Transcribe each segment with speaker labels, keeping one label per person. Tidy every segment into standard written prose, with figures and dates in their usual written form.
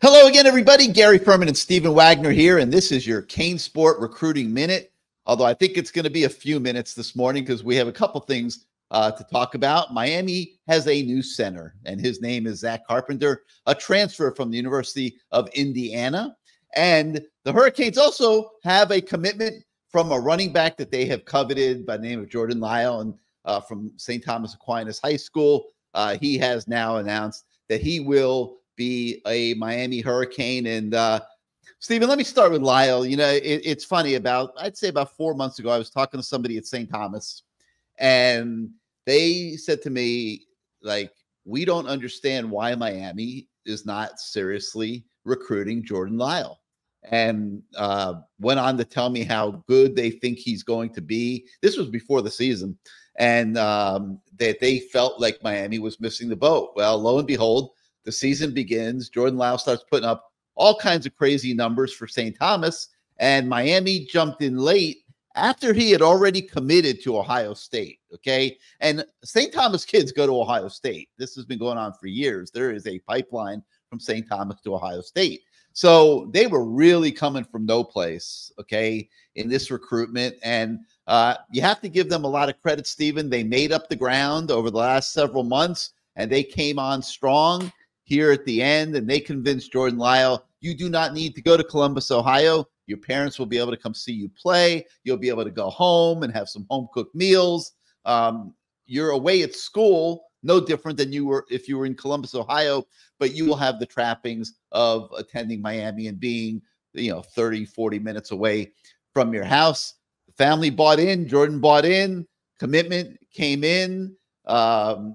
Speaker 1: Hello again, everybody. Gary Ferman and Stephen Wagner here, and this is your CaneSport Recruiting Minute. Although I think it's going to be a few minutes this morning because we have a couple things to talk about. Miami has a new center, and his name is Zach Carpenter, a transfer from the University of Indiana. And the Hurricanes also have a commitment from a running back that they have coveted by the name of Jordan Lyle, and from St. Thomas Aquinas High School. He has now announced that he will be a Miami Hurricane. And Stephen, let me start with Lyle. You know, it's funny. I'd say about 4 months ago, I was talking to somebody at St. Thomas, and they said to me, like, we don't understand why Miami is not seriously recruiting Jordan Lyle. And went on to tell me how good they think he's going to be. This was before the season. And that they felt like Miami was missing the boat. Well, lo and behold, the season begins. Jordan Lyle starts putting up all kinds of crazy numbers for St. Thomas, and Miami jumped in late after he had already committed to Ohio State, okay? And St. Thomas kids go to Ohio State. This has been going on for years. There is a pipeline from St. Thomas to Ohio State. So they were really coming from no place, okay, in this recruitment. And you have to give them a lot of credit, Stephen. They made up the ground over the last several months, and they came on strong here at the end, and they convinced Jordan Lyle, you do not need to go to Columbus, Ohio. Your parents will be able to come see you play. You'll be able to go home and have some home-cooked meals. You're away at school, no different than you were if you were in Columbus, Ohio, but you will have the trappings of attending Miami and being, 30, 40 minutes away from your house. The family bought in. Jordan bought in. Commitment came in 2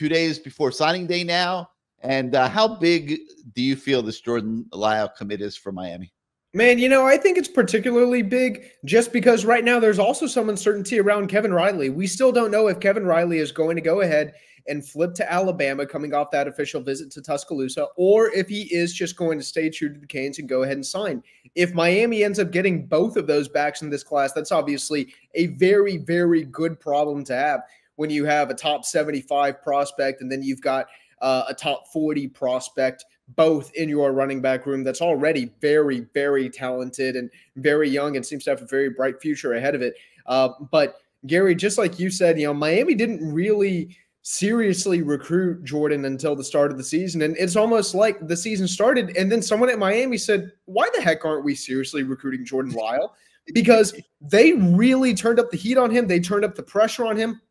Speaker 1: days before signing day now. And how big do you feel this Jordan Lyle commit is for Miami?
Speaker 2: Man, I think it's particularly big just because right now there's also some uncertainty around Kevin Riley. We still don't know if Kevin Riley is going to go ahead and flip to Alabama coming off that official visit to Tuscaloosa, or if he is just going to stay true to the Canes and go ahead and sign. If Miami ends up getting both of those backs in this class, that's obviously a very, very good problem to have when you have a top 75 prospect and then you've got a top 40 prospect, both in your running back room that's already very, very talented and very young and seems to have a very bright future ahead of it. But Gary, just like you said, Miami didn't really seriously recruit Jordan until the start of the season. And it's almost like the season started and then someone at Miami said, why the heck aren't we seriously recruiting Jordan Lyle? Because they really turned up the heat on him. They turned up the pressure on him.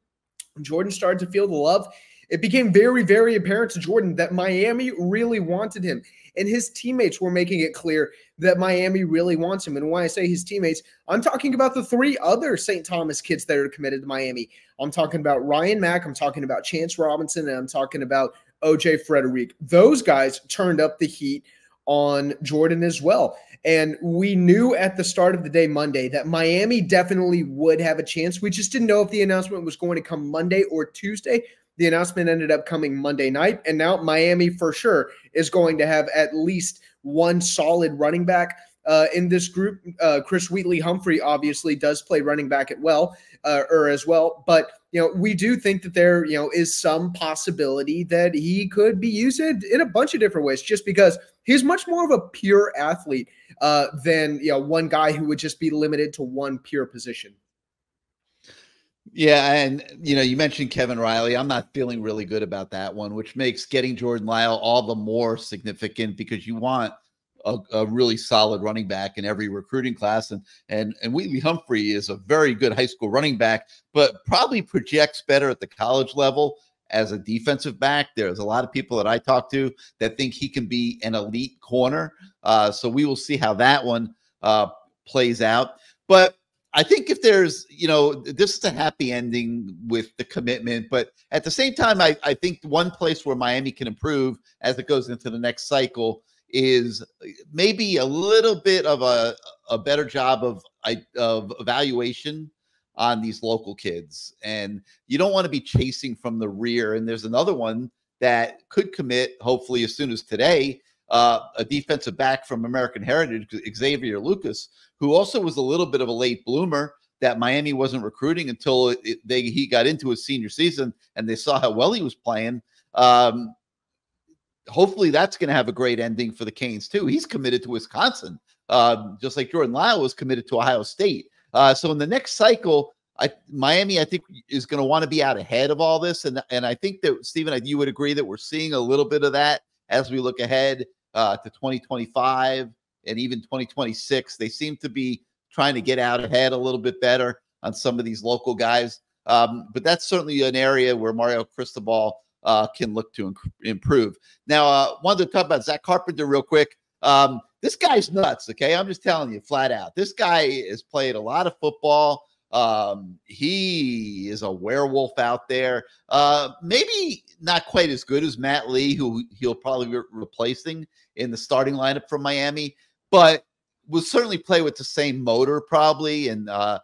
Speaker 2: Jordan started to feel the love. It became very, very apparent to Jordan that Miami really wanted him. And his teammates were making it clear that Miami really wants him. And when I say his teammates, I'm talking about the three other St. Thomas kids that are committed to Miami. I'm talking about Ryan Mack, I'm talking about Chance Robinson, and I'm talking about OJ Frederick. Those guys turned up the heat on Jordan as well. And we knew at the start of the day Monday that Miami definitely would have a chance. We just didn't know if the announcement was going to come Monday or Tuesday. The announcement ended up coming Monday night, and now Miami for sure is going to have at least one solid running back in this group. Chris Wheatley-Humphrey obviously does play running back as well, but we do think that there is some possibility that he could be used in a bunch of different ways, just because he's much more of a pure athlete than one guy who would just be limited to one pure position.
Speaker 1: Yeah, and you mentioned Kevin Riley. I'm not feeling really good about that one, which makes getting Jordan Lyle all the more significant because you want a really solid running back in every recruiting class. And Wheatley-Humphrey is a very good high school running back, but probably projects better at the college level as a defensive back. There's a lot of people that I talk to that think he can be an elite corner. So we will see how that one plays out. But I think if there's, this is a happy ending with the commitment, but at the same time, I think one place where Miami can improve as it goes into the next cycle is maybe a little bit of a better job of evaluation on these local kids. And you don't want to be chasing from the rear. And there's another one that could commit, hopefully as soon as today, a defensive back from American Heritage, Xavier Lucas, who also was a little bit of a late bloomer that Miami wasn't recruiting until he got into his senior season and they saw how well he was playing. hopefully that's going to have a great ending for the Canes too. He's committed to Wisconsin, just like Jordan Lyle was committed to Ohio State. So in the next cycle, Miami, I think, is going to want to be out ahead of all this. And I think that, Stephen, you would agree that we're seeing a little bit of that as we look ahead to 2025 and even 2026. They seem to be trying to get out ahead a little bit better on some of these local guys. But that's certainly an area where Mario Cristobal can look to improve. Now, wanted to talk about Zach Carpenter real quick. This guy's nuts, okay? I'm just telling you flat out. This guy has played a lot of football. He is a werewolf out there. Maybe not quite as good as Matt Lee, who he'll probably be replacing in the starting lineup from Miami, but will certainly play with the same motor probably. And I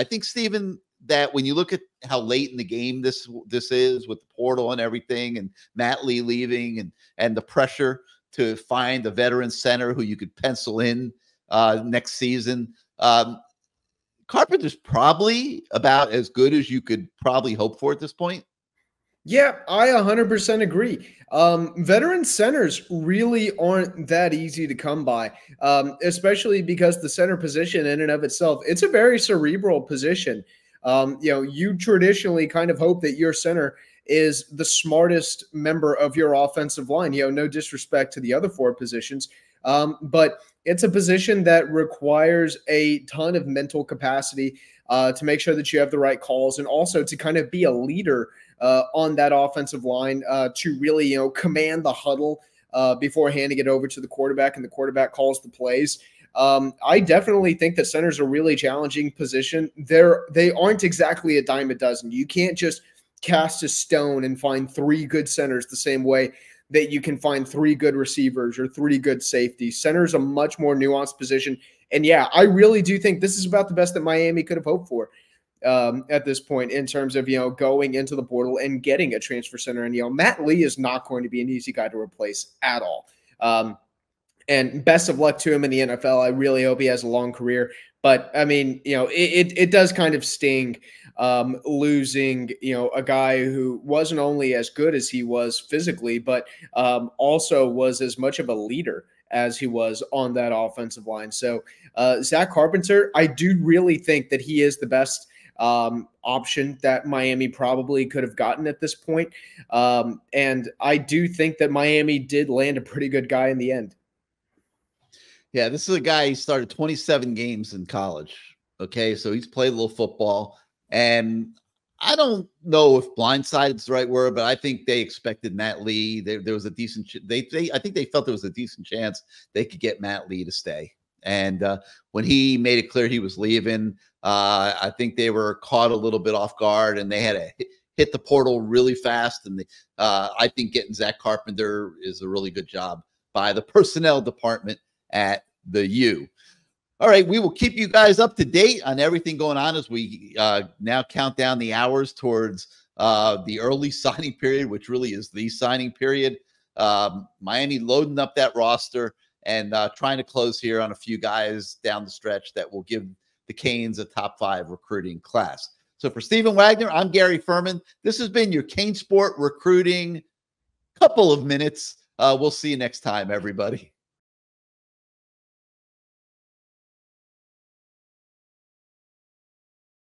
Speaker 1: think, Stephen, that when you look at how late in the game this is with the portal and everything, and Matt Lee leaving, and the pressure to find a veteran center who you could pencil in next season, Carpenter's probably about as good as you could probably hope for at this point.
Speaker 2: Yeah, I 100% agree. Veteran centers really aren't that easy to come by, especially because the center position in and of itself, it's a very cerebral position. You traditionally kind of hope that your center is the smartest member of your offensive line. No disrespect to the other four positions, but it's a position that requires a ton of mental capacity to make sure that you have the right calls, and also to kind of be a leader on that offensive line, to really, command the huddle before handing it over to the quarterback, and the quarterback calls the plays. I definitely think that center's a really challenging position. They aren't exactly a dime a dozen. You can't just cast a stone and find three good centers the same way that you can find three good receivers or three good safeties. Center is a much more nuanced position. And yeah, I really do think this is about the best that Miami could have hoped for at this point, in terms of, going into the portal and getting a transfer center. And, Matt Lee is not going to be an easy guy to replace at all. And best of luck to him in the NFL. I really hope he has a long career. But I mean, it does kind of sting losing, a guy who wasn't only as good as he was physically, but also was as much of a leader as he was on that offensive line. So Zach Carpenter, I do really think that he is the best option that Miami probably could have gotten at this point. And I do think that Miami did land a pretty good guy in the end.
Speaker 1: Yeah, this is a guy, he started 27 games in college. Okay, so he's played a little football. And I don't know if blindsided is the right word, but I think they expected Matt Lee. There was a decent I think they felt there was a decent chance they could get Matt Lee to stay. And when he made it clear he was leaving, I think they were caught a little bit off guard, and they had to hit the portal really fast. And I think getting Zach Carpenter is a really good job by the personnel department at the U. All right, we will keep you guys up to date on everything going on as we now count down the hours towards the early signing period, which really is the signing period. Miami loading up that roster and trying to close here on a few guys down the stretch that will give the Canes a top 5 recruiting class. So for Stephen Wagner, I'm Gary Ferman. This has been your CaneSport recruiting couple of minutes. We'll see you next time, everybody.